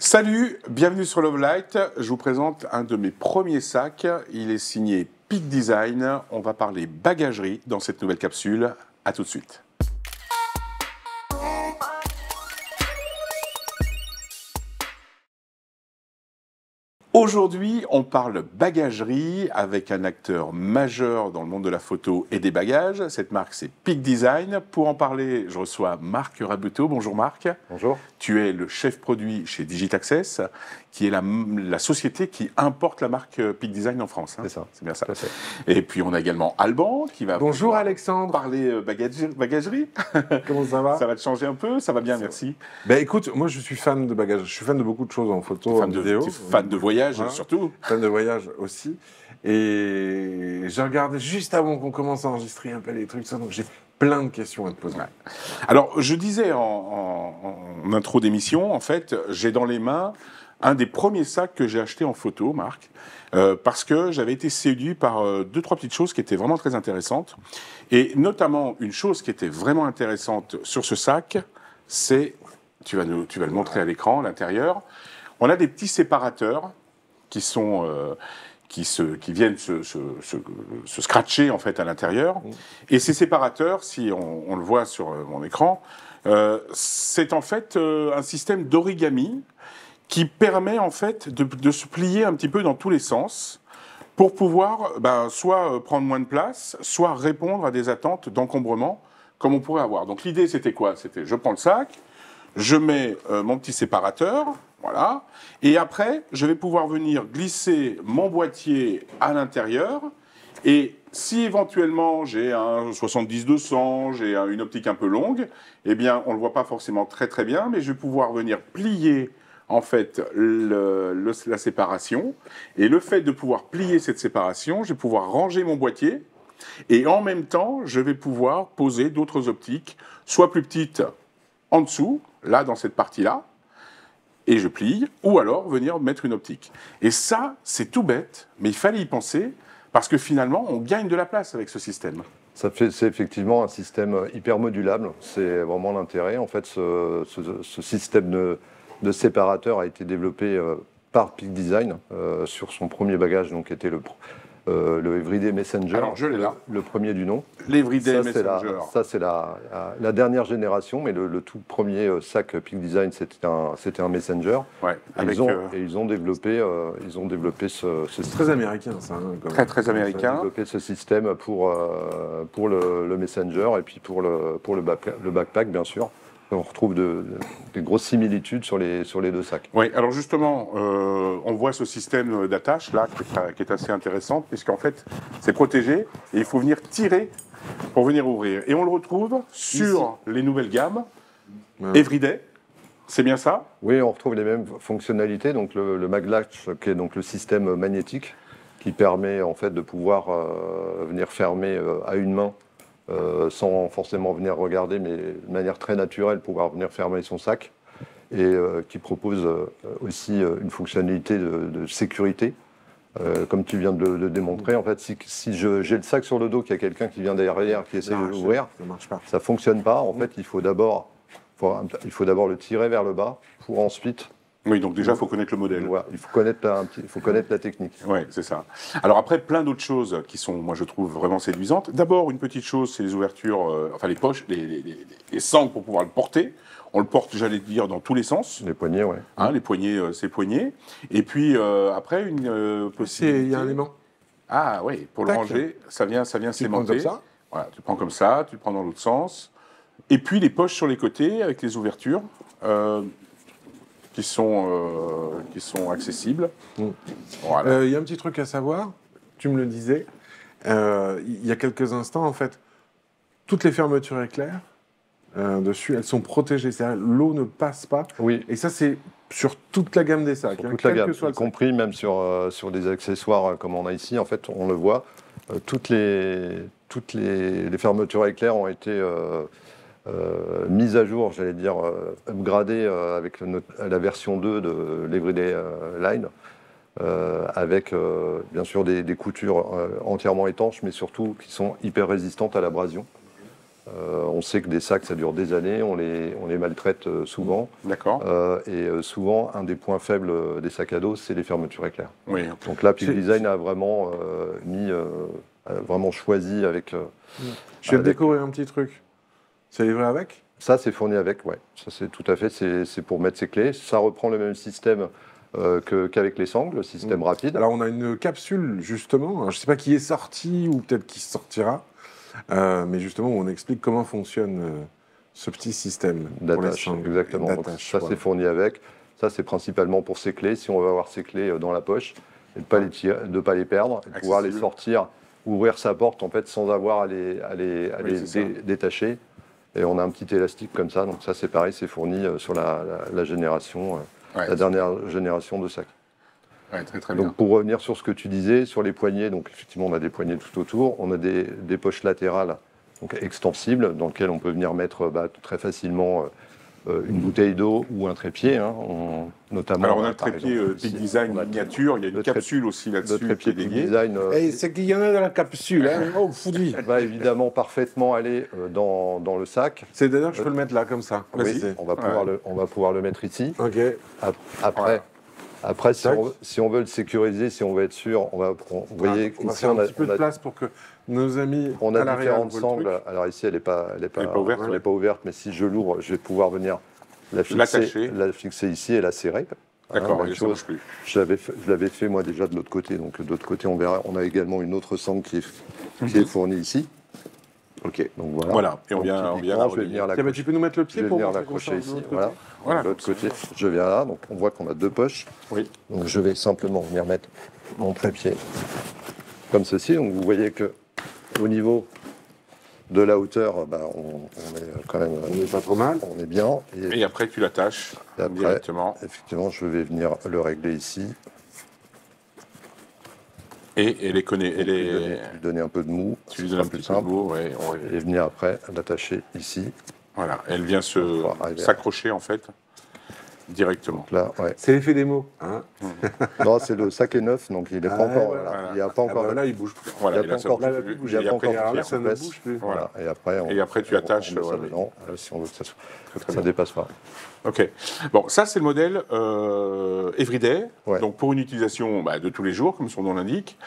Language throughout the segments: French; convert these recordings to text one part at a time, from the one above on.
Salut, bienvenue sur Lovelight. Je vous présente un de mes premiers sacs. Il est signé Peak Design. On va parler bagagerie dans cette nouvelle capsule. À tout de suite. Aujourd'hui, on parle bagagerie avec un acteur majeur dans le monde de la photo et des bagages. Cette marque, c'est Peak Design. Pour en parler, je reçois Marc Rabuteau. Bonjour Marc. Bonjour. Tu es le chef produit chez Digitaccess, qui est la société qui importe la marque Peak Design en France. C'est ça. C'est bien ça. Et puis on a également Alban qui va Bonjour Alexandre. parler bagagerie. Comment ça va? Ça va te changer un peu? Ça va bien, merci. Ben écoute, moi je suis fan de bagages. Je suis fan de beaucoup de choses en photo, en vidéo. Fan de voyage, Voilà. surtout. Fan de voyage aussi. Et j'ai regardé juste avant qu'on commence à enregistrer un peu les trucs, ça, donc j'ai plein de questions à te poser. Ouais. Alors, je disais en intro d'émission, en fait, j'ai dans les mains un des premiers sacs que j'ai acheté en photo, Marc, parce que j'avais été séduit par deux, trois petites choses qui étaient vraiment très intéressantes. Et notamment, une chose qui était vraiment intéressante sur ce sac, c'est, tu vas le montrer à l'écran, à l'intérieur, on a des petits séparateurs qui sont... qui viennent se scratcher en fait à l'intérieur. Et ces séparateurs, si on le voit sur mon écran, c'est en fait un système d'origami qui permet en fait de se plier un petit peu dans tous les sens pour pouvoir soit prendre moins de place, soit répondre à des attentes d'encombrement comme on pourrait avoir. Donc l'idée c'était quoi? C'était je prends le sac, je mets mon petit séparateur, voilà, et après, je vais pouvoir venir glisser mon boîtier à l'intérieur, et si éventuellement j'ai un 70-200, j'ai une optique un peu longue, eh bien, on ne le voit pas forcément très très bien, mais je vais pouvoir venir plier en fait la séparation, et le fait de pouvoir plier cette séparation, je vais pouvoir ranger mon boîtier, et en même temps, je vais pouvoir poser d'autres optiques, soit plus petites en dessous, là, dans cette partie-là, et je plie, ou alors venir mettre une optique. Et ça, c'est tout bête, mais il fallait y penser, parce que finalement, on gagne de la place avec ce système. C'est effectivement un système hyper modulable, c'est vraiment l'intérêt. En fait, ce système de séparateur a été développé par Peak Design sur son premier bagage, donc qui était le Everyday Messenger. Alors, je l'ai là. Le premier du nom. L'Everyday Messenger. Ça, c'est la dernière génération, mais le tout premier sac Peak Design, c'était un Messenger. Ouais, Et ils ont développé ce C'est très américain, ça. Très, très américain. Ils ont développé ce système pour le Messenger et puis pour le backpack, bien sûr. On retrouve des grosses similitudes sur les deux sacs. Oui, alors justement, on voit ce système d'attache là qui est assez intéressant, puisqu'en fait, c'est protégé et il faut venir tirer pour venir ouvrir. Et on le retrouve sur les nouvelles gammes Everyday. C'est bien ça? Oui, on retrouve les mêmes fonctionnalités. Donc le Maglatch, qui est donc le système magnétique, qui permet en fait de pouvoir venir fermer à une main. Sans forcément venir regarder, mais de manière très naturelle, pouvoir venir fermer son sac, et qui propose aussi une fonctionnalité de sécurité. Comme tu viens de le démontrer, en fait, si j'ai le sac sur le dos, qu'il y a quelqu'un qui vient derrière, qui essaie de l'ouvrir, ça ne fonctionne pas. En fait, il faut d'abord le tirer vers le bas, pour ensuite... Oui, donc déjà, il faut connaître le modèle. Ouais, il faut connaître la technique. Oui, c'est ça. Alors après, plein d'autres choses qui sont, moi je trouve, vraiment séduisantes. D'abord, une petite chose, c'est les ouvertures, enfin les poches, les sangles pour pouvoir le porter. On le porte, j'allais dire, dans tous les sens. Les poignets, oui. Hein, les poignets, c'est poignets. Et puis, après, une possibilité... Il y a un aimant. Ah oui, pour le ranger, ça vient s'aimanter. Comme ça. Voilà, tu prends comme ça, tu le prends dans l'autre sens. Et puis les poches sur les côtés, avec les ouvertures. Qui sont accessibles. Voilà. Il y a un petit truc à savoir, tu me le disais, il y a quelques instants, en fait, toutes les fermetures éclairs dessus, elles sont protégées, c'est-à-dire l'eau ne passe pas. Oui. Et ça, c'est sur toute la gamme des sacs. Sur toute la gamme, y compris même sur des accessoires comme on a ici, en fait, on le voit, toutes les fermetures éclairs ont été... mise à jour, j'allais dire, upgradée avec la version 2 de l'Everyday Line, avec bien sûr des coutures entièrement étanches, mais surtout qui sont hyper résistantes à l'abrasion. On sait que des sacs, ça dure des années, on les maltraite souvent. D'accord. Souvent, un des points faibles des sacs à dos, c'est les fermetures éclairs. Oui. Donc là, Peak Design a vraiment choisi avec... Je viens de découvrir un petit truc. C'est livré avec? Ça, c'est fourni avec, ouais. Ça, c'est tout à fait, c'est pour mettre ses clés. Ça reprend le même système qu'avec les sangles, le système rapide. Alors, on a une capsule, justement. Alors, je ne sais pas qui est sorti ou peut-être qui sortira. Mais justement, où on explique comment fonctionne ce petit système d'attache, exactement. Donc, ça, c'est fourni avec. Ça, c'est principalement pour ses clés. Si on veut avoir ses clés dans la poche, et de pas les perdre, et de pouvoir les sortir, ouvrir sa porte en fait sans avoir à les détacher. Et on a un petit élastique comme ça. Donc ça, c'est pareil, c'est fourni sur la génération, la dernière génération de sacs. Ouais, très, très bien. Donc pour revenir sur ce que tu disais, sur les poignées, donc effectivement on a des poignées tout autour, on a des poches latérales donc extensibles dans lesquelles on peut venir mettre très facilement une bouteille d'eau ou un trépied, notamment. Alors on a le trépied Peak Design miniature, il y a une capsule aussi là-dessus. Le trépied Peak Design. C'est qu'il y en a dans la capsule, hein. Oh, foudu. Elle va évidemment parfaitement aller dans le sac. C'est d'ailleurs, je peux le mettre là comme ça. Oui, on va pouvoir le mettre ici. Ok. Après, si on veut le sécuriser, si on veut être sûr, vous voyez, on va faire un petit peu de place pour que nos amis. On a différentes sangles. Alors ici, elle n'est pas ouverte, mais si je l'ouvre, je vais pouvoir venir la fixer ici et la serrer. D'accord, ça marche plus. Je l'avais fait moi déjà de l'autre côté. Donc de l'autre côté, on verra. On a également une autre sangle qui est fournie ici. Ok. Donc voilà. Et on vient je vais venir l'accrocher. Tu peux nous mettre le pied pour venir l'accrocher ici. Voilà. De l'autre côté, je viens là. Donc on voit qu'on a deux poches. Oui. Donc je vais simplement venir mettre mon trépied comme ceci. Donc vous voyez que au niveau de la hauteur, on est quand même. On n'est pas trop mal. On est bien. Et après tu l'attaches directement. Effectivement, je vais venir le régler ici. Et les connaît. Lui donner un peu de mou. Tu lui donnes un peu de mou, ouais. Et venir après l'attacher ici. Voilà, elle vient s'accrocher en fait directement. Donc là, c'est l'effet des mots. Hein. Non, c'est le sac est neuf, donc il n'est pas encore. Il n'y a pas encore. Là, il bouge plus. Voilà, il n'y a pas encore. Là, ça ne bouge plus. Voilà. Et après, tu attaches. Si on veut que ça ne dépasse pas. Ok. Bon, ça, c'est le modèle Everyday, donc pour une utilisation de tous les jours, comme son nom l'indique.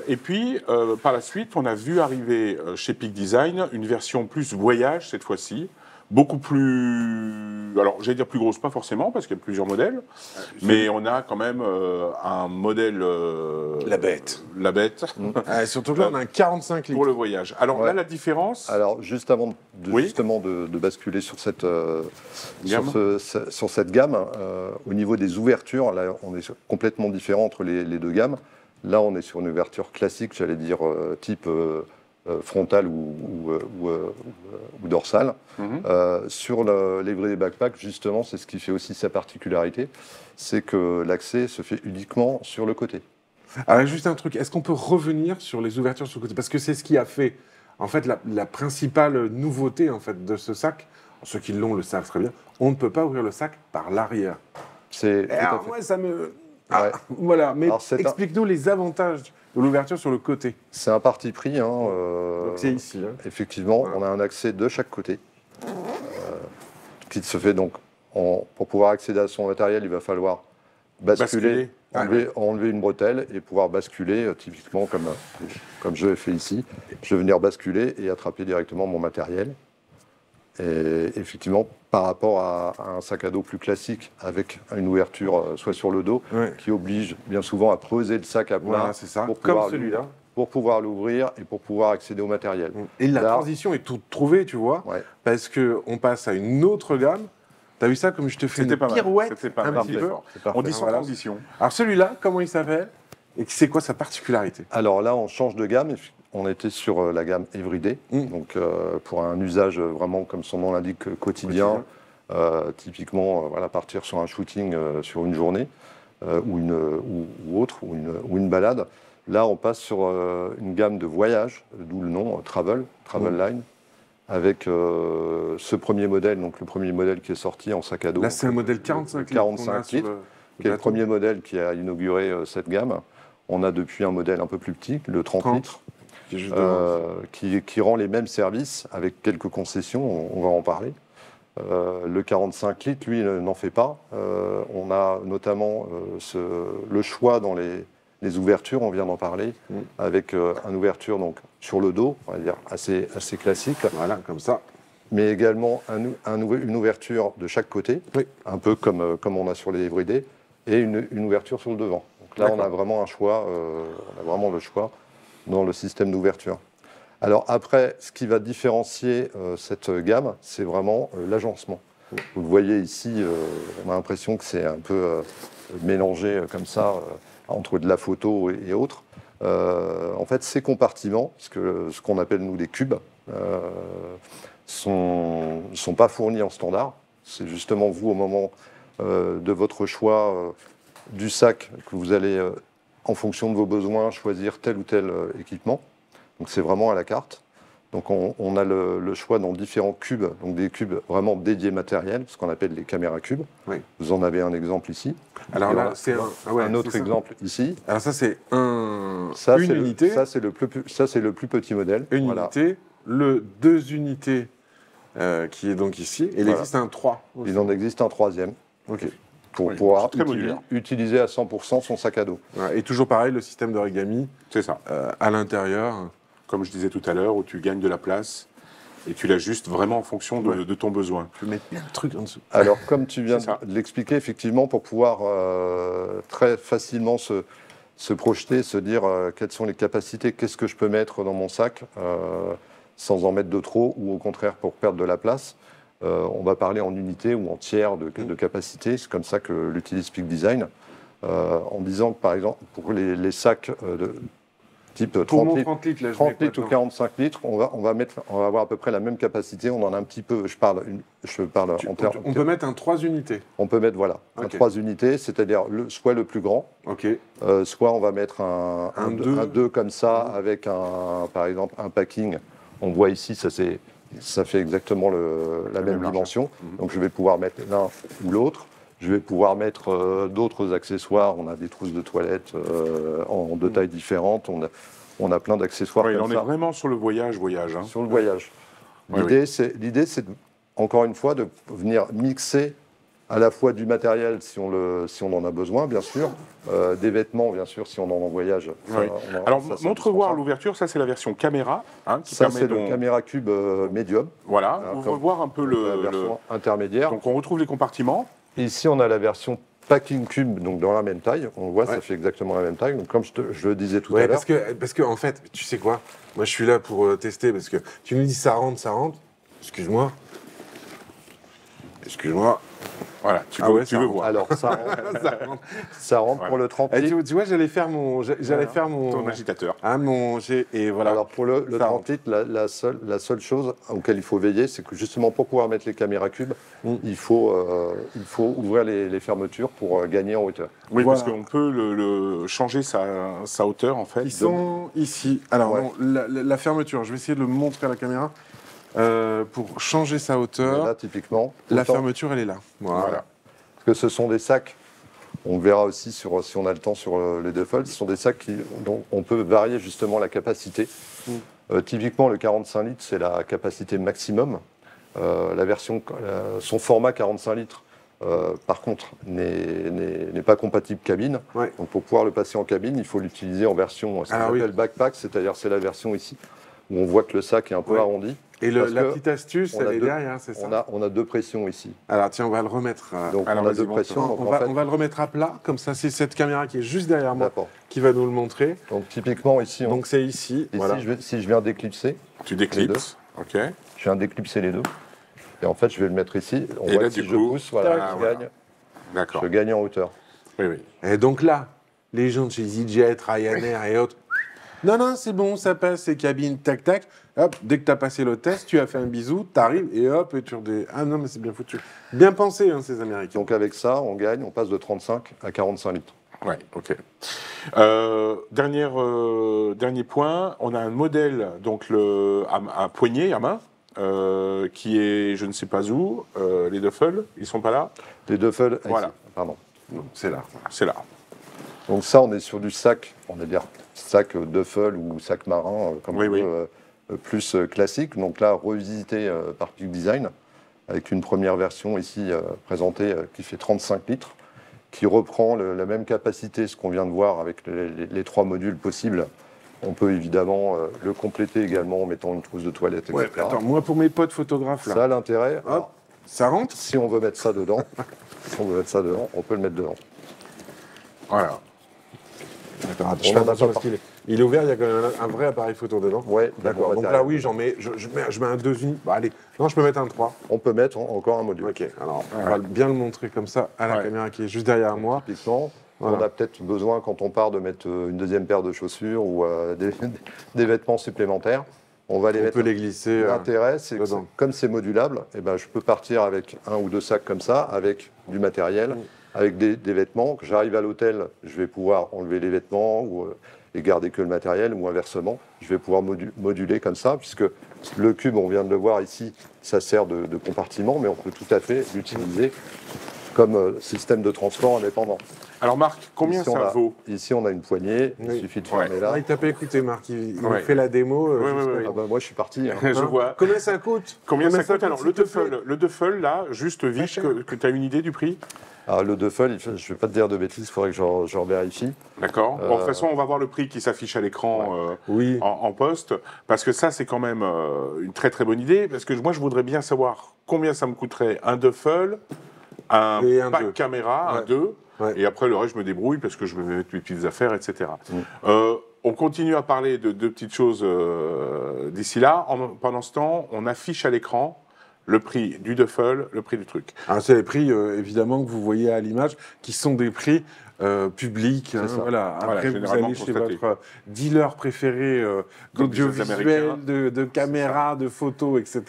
Et puis, par la suite, on a vu arriver chez Peak Design une version plus voyage cette fois-ci. Beaucoup plus... Alors, j'allais dire plus grosse, pas forcément, parce qu'il y a plusieurs modèles. Mais on a quand même un modèle... La bête. La bête. Surtout que là, on a un 45 litres. Pour le voyage. Alors là, la différence... Alors, juste avant de basculer sur cette, sur cette gamme, au niveau des ouvertures, là, on est complètement différent entre les deux gammes. Là, on est sur une ouverture classique, j'allais dire, type... frontale ou dorsale. Sur l'Everyday Backpack, justement, c'est ce qui fait aussi sa particularité, c'est que l'accès se fait uniquement sur le côté. Alors, juste un truc, est-ce qu'on peut revenir sur les ouvertures sur le côté? Parce que c'est ce qui a fait, en fait, la principale nouveauté en fait, de ce sac. Ceux qui l'ont le savent très bien. On ne peut pas ouvrir le sac par l'arrière. Alors, moi, ça me... voilà, mais explique-nous les avantages de l'ouverture sur le côté. C'est un parti pris. C'est ici. Effectivement, on a un accès de chaque côté. Qui se fait donc, pour pouvoir accéder à son matériel, il va falloir basculer. Enlever une bretelle et pouvoir basculer, typiquement comme je l'ai fait ici. Je vais venir basculer et attraper directement mon matériel. Et effectivement, par rapport à un sac à dos plus classique, avec une ouverture soit sur le dos, qui oblige bien souvent à creuser le sac à plat pour pouvoir l'ouvrir et pour pouvoir accéder au matériel. Et la transition est toute trouvée, tu vois, parce qu'on passe à une autre gamme. T'as vu ça comme je te fais une pirouette un petit peu. On dit sans transition. Alors celui-là, comment il s'appelle et c'est quoi sa particularité? Alors là, on change de gamme. On était sur la gamme Everyday, donc pour un usage vraiment, comme son nom l'indique, quotidien. Typiquement, partir sur un shooting sur une journée ou une balade. Là, on passe sur une gamme de voyage, d'où le nom Travel Line, avec ce premier modèle, donc le premier modèle qui est sorti en sac à dos. Là, c'est un modèle 45 litres, qui est le premier modèle qui a inauguré cette gamme. On a depuis un modèle un peu plus petit, le 30 litres. Qui est juste devant. qui rend les mêmes services avec quelques concessions, on va en parler. Le 45 litres, lui, n'en fait pas. On a notamment le choix dans les ouvertures, on vient d'en parler, avec une ouverture donc, sur le dos, on va dire assez classique. Voilà, comme ça. Mais également une ouverture de chaque côté, Oui. un peu comme on a sur les Everyday, et une ouverture sur le devant. Donc là, on a vraiment un choix, on a vraiment le choix dans le système d'ouverture. Alors après, ce qui va différencier cette gamme, c'est vraiment l'agencement. Vous le voyez ici, on a l'impression que c'est un peu mélangé comme ça entre de la photo et autres. En fait, ces compartiments, ce qu'on appelle nous des cubes, sont pas fournis en standard. C'est justement vous, au moment de votre choix du sac, que vous allez, en fonction de vos besoins, choisir tel ou tel équipement. Donc c'est vraiment à la carte. Donc on a le choix dans différents cubes, donc des cubes vraiment dédiés matériels, ce qu'on appelle les caméras cubes. Oui. Vous en avez un exemple ici. Alors là, c'est un autre exemple ici. Alors ça, c'est une unité. unité. Ça, c'est le plus petit modèle. Une unité. Le 2 unités qui est donc ici. Et il existe un 3. Aussi. Il en existe un troisième. OK. Pour pouvoir très utiliser à 100% son sac à dos. Et toujours pareil, le système d'origami. C'est ça. À l'intérieur. Comme je disais tout à l'heure, où tu gagnes de la place et tu l'ajustes vraiment en fonction de ton besoin. Je vais mettre plein de trucs en dessous. Alors, comme tu viens de l'expliquer, effectivement, pour pouvoir très facilement se projeter, se dire quelles sont les capacités, qu'est-ce que je peux mettre dans mon sac sans en mettre de trop, ou au contraire pour perdre de la place, on va parler en unité ou en tiers de capacité. C'est comme ça que l'utilise Peak Design, en disant que, par exemple, pour les sacs type 30 litres, 30 litres ou 45 litres, on va avoir à peu près la même capacité. On en a un petit peu, je parle en termes. On peut mettre un 3 unités. On peut mettre, un 3 unités, c'est-à-dire soit le plus grand, soit on va mettre un 2 comme ça, avec par exemple un packing. On voit ici, ça fait exactement la même dimension. Donc je vais pouvoir mettre l'un ou l'autre. Je vais pouvoir mettre d'autres accessoires. On a des trousses de toilette en deux tailles différentes. On a plein d'accessoires. On est vraiment sur le voyage. Hein. Sur le voyage. L'idée, c'est encore une fois de venir mixer à la fois du matériel si on en a besoin, bien sûr, des vêtements, bien sûr, si on en voyage. Alors, montre voir l'ouverture. Ça, c'est la version caméra. Ça, c'est le caméra cube médium. Voilà. On va voir un peu la version intermédiaire. Donc, on retrouve les compartiments. Ici, on a la version packing cube, donc dans la même taille. On voit, ça fait exactement la même taille. Donc, comme je le disais tout à l'heure. Parce que, en fait, tu sais quoi? Moi, je suis là pour tester, parce que tu nous dis ça rentre. Excuse-moi. Voilà, tu veux voir. Alors, ça rentre pour le 30 litres. Tu vois, j'allais faire mon... Ton agitateur. Et voilà. Alors, pour le 30 litres, la seule chose auquel il faut veiller, c'est que justement, pour pouvoir mettre les caméras cubes, il faut ouvrir les fermetures pour gagner en hauteur. Oui, parce qu'on peut changer sa hauteur, en fait. Ils sont ici. Alors, la fermeture, je vais essayer de le montrer à la caméra. Pour changer sa hauteur, là, typiquement, la fermeture, elle est là. Voilà. Parce que ce sont des sacs, on verra aussi si on a le temps sur les Duffel, ce sont des sacs dont on peut varier justement la capacité. Typiquement, le 45 litres, c'est la capacité maximum. La version, son format 45 litres, par contre, n'est pas compatible cabine. Donc, pour pouvoir le passer en cabine, il faut l'utiliser en version, ce qu'on appelle backpack, c'est-à-dire c'est la version ici, où on voit que le sac est un peu arrondi. Et la petite astuce, elle est derrière, c'est ça? On a deux pressions ici. Alors tiens, on va le remettre. Donc on a deux pressions. On va le remettre à plat, comme ça c'est cette caméra qui est juste derrière moi qui va nous le montrer. Donc typiquement ici. Donc c'est ici. Voilà. Si je viens d'éclipser. Tu déclipses. Ok. Je viens d'éclipser les deux. Et en fait, je vais le mettre ici. On et voit là, que si je pousse, je gagne en hauteur. Oui. Et donc là, les gens de chez EasyJet, Ryanair et autres. Non, c'est bon, ça passe, c'est cabine, tac, tac. Hop, dès que tu as passé le test, tu as fait un bisou, tu arrives et hop, et tu redis. Ah non, mais c'est bien foutu. Bien pensé, ces Américains. Donc avec ça, on gagne, on passe de 35 à 45 litres. Ouais, ok. Dernier point, on a un modèle, donc à poignée, à main, qui est, je ne sais pas où, les Duffel, ils sont pas là. Les Duffel, voilà. Pardon. Non, c'est là. C'est là. Donc ça, on est sur du sac, on va dire sac duffel ou sac marin, comme Oui, on oui. veut, plus classique. Donc là, revisité par Peak Design, avec une première version ici présentée qui fait 35 litres, qui reprend la même capacité, ce qu'on vient de voir avec les 3 modules possibles. On peut évidemment le compléter également en mettant une trousse de toilette, etc. Ouais, attends, moi pour mes potes photographes là, Ça a l'intérêt. hop, Alors, ça rentre. si on veut mettre ça dedans, on peut le mettre dedans. Voilà. Attends, je On fais en a attention pas parce qu'il est, il est ouvert, il y a quand même un vrai appareil photo dedans. Ouais, D'accord. bon Donc matériel. là, oui, je mets un 2 unis. Bah, allez, non, je peux mettre un 3. On peut mettre encore un module. Ok, alors on va bien le montrer comme ça à la Ouais. caméra qui est juste derrière moi. Typiquement, Voilà. on a peut-être besoin, quand on part, de mettre une deuxième paire de chaussures ou des vêtements supplémentaires. On va les On mettre. peut les glisser. L'intérêt, c'est que dedans. comme c'est modulable, eh ben, je peux partir avec 1 ou 2 sacs comme ça, avec du matériel, avec des vêtements. Que j'arrive à l'hôtel, je vais pouvoir enlever les vêtements ou et garder que le matériel, ou inversement, je vais pouvoir moduler comme ça, puisque le cube, on vient de le voir ici, ça sert de compartiment, mais on peut tout à fait l'utiliser comme système de transport indépendant. Alors Marc, combien Ici, ça vaut? Ici, on a une poignée, il Oui. suffit de Ouais. fermer là. Ah, il t'a pas écouté, Marc. Il Ouais. fait la démo. Oui, juste oui, oui. Ah bah, moi, je suis parti. hein. Je vois. Combien ça coûte Combien ça coûte? Alors, s'il te plaît le duffel, là, juste vite, cher. que tu as une idée du prix? Alors, le duffel, je ne vais pas te dire de bêtises, il faudrait que j'en vérifie. D'accord. Bon, de toute façon, on va voir le prix qui s'affiche à l'écran Oui. en poste, parce que ça, c'est quand même une très très bonne idée, parce que moi, je voudrais bien savoir combien ça me coûterait un duffel, un Et un pack 2. caméra, un Ouais. 2, Ouais. et après, le reste, je me débrouille, parce que je vais mettre mes petites affaires, etc. On continue à parler de deux petites choses d'ici là. Pendant ce temps, on affiche à l'écran le prix du duffel, le prix du truc. Alors, c'est les prix, évidemment, que vous voyez à l'image, qui sont des prix publics. Hein, ça. voilà. Voilà, Après, vous généralement allez chez constaté. votre dealer préféré Comme disent les d'audiovisuel, Américains. de caméras, de photos, etc.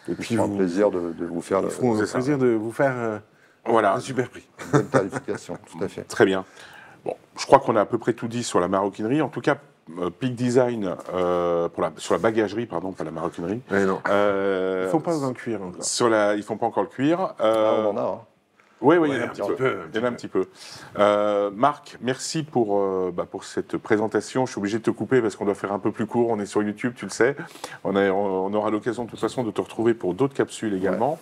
Et Puis, puis, je prends le plaisir de vous faire ils feront le c'est ça. plaisir de vous faire Voilà, un super prix. une bonne tarification, tout à fait. très bien. Bon, je crois qu'on a à peu près tout dit sur la maroquinerie. En tout cas, Peak Design, sur la bagagerie, pardon, pas la maroquinerie. Mais non. Euh, Il ne faut pas en cuire encore. Ils font pas encore le cuir. Là, on en a. Hein. Oui, il y en Ouais, a un petit peu. Il y en a un petit peu. Marc, merci pour cette présentation. Je suis obligé de te couper parce qu'on doit faire un peu plus court. On est sur YouTube, tu le sais. On aura l'occasion de toute façon de te retrouver pour d'autres capsules également.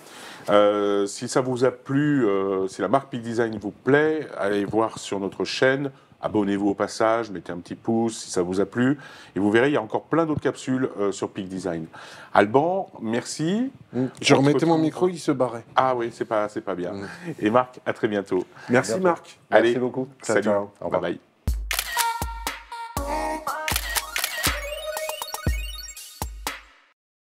Si ça vous a plu, si la marque Peak Design vous plaît, allez voir sur notre chaîne. Abonnez-vous au passage, mettez un petit pouce si ça vous a plu. Et vous verrez, il y a encore plein d'autres capsules sur Peak Design. Alban, merci. Je On se remettais mon retrouve- micro, il se barrait. Ah oui, c'est pas bien. Et Marc, à très bientôt. Merci, Bientôt. Marc. Allez. Merci beaucoup. Ciao, Salut. ciao. Au revoir. Bye bye.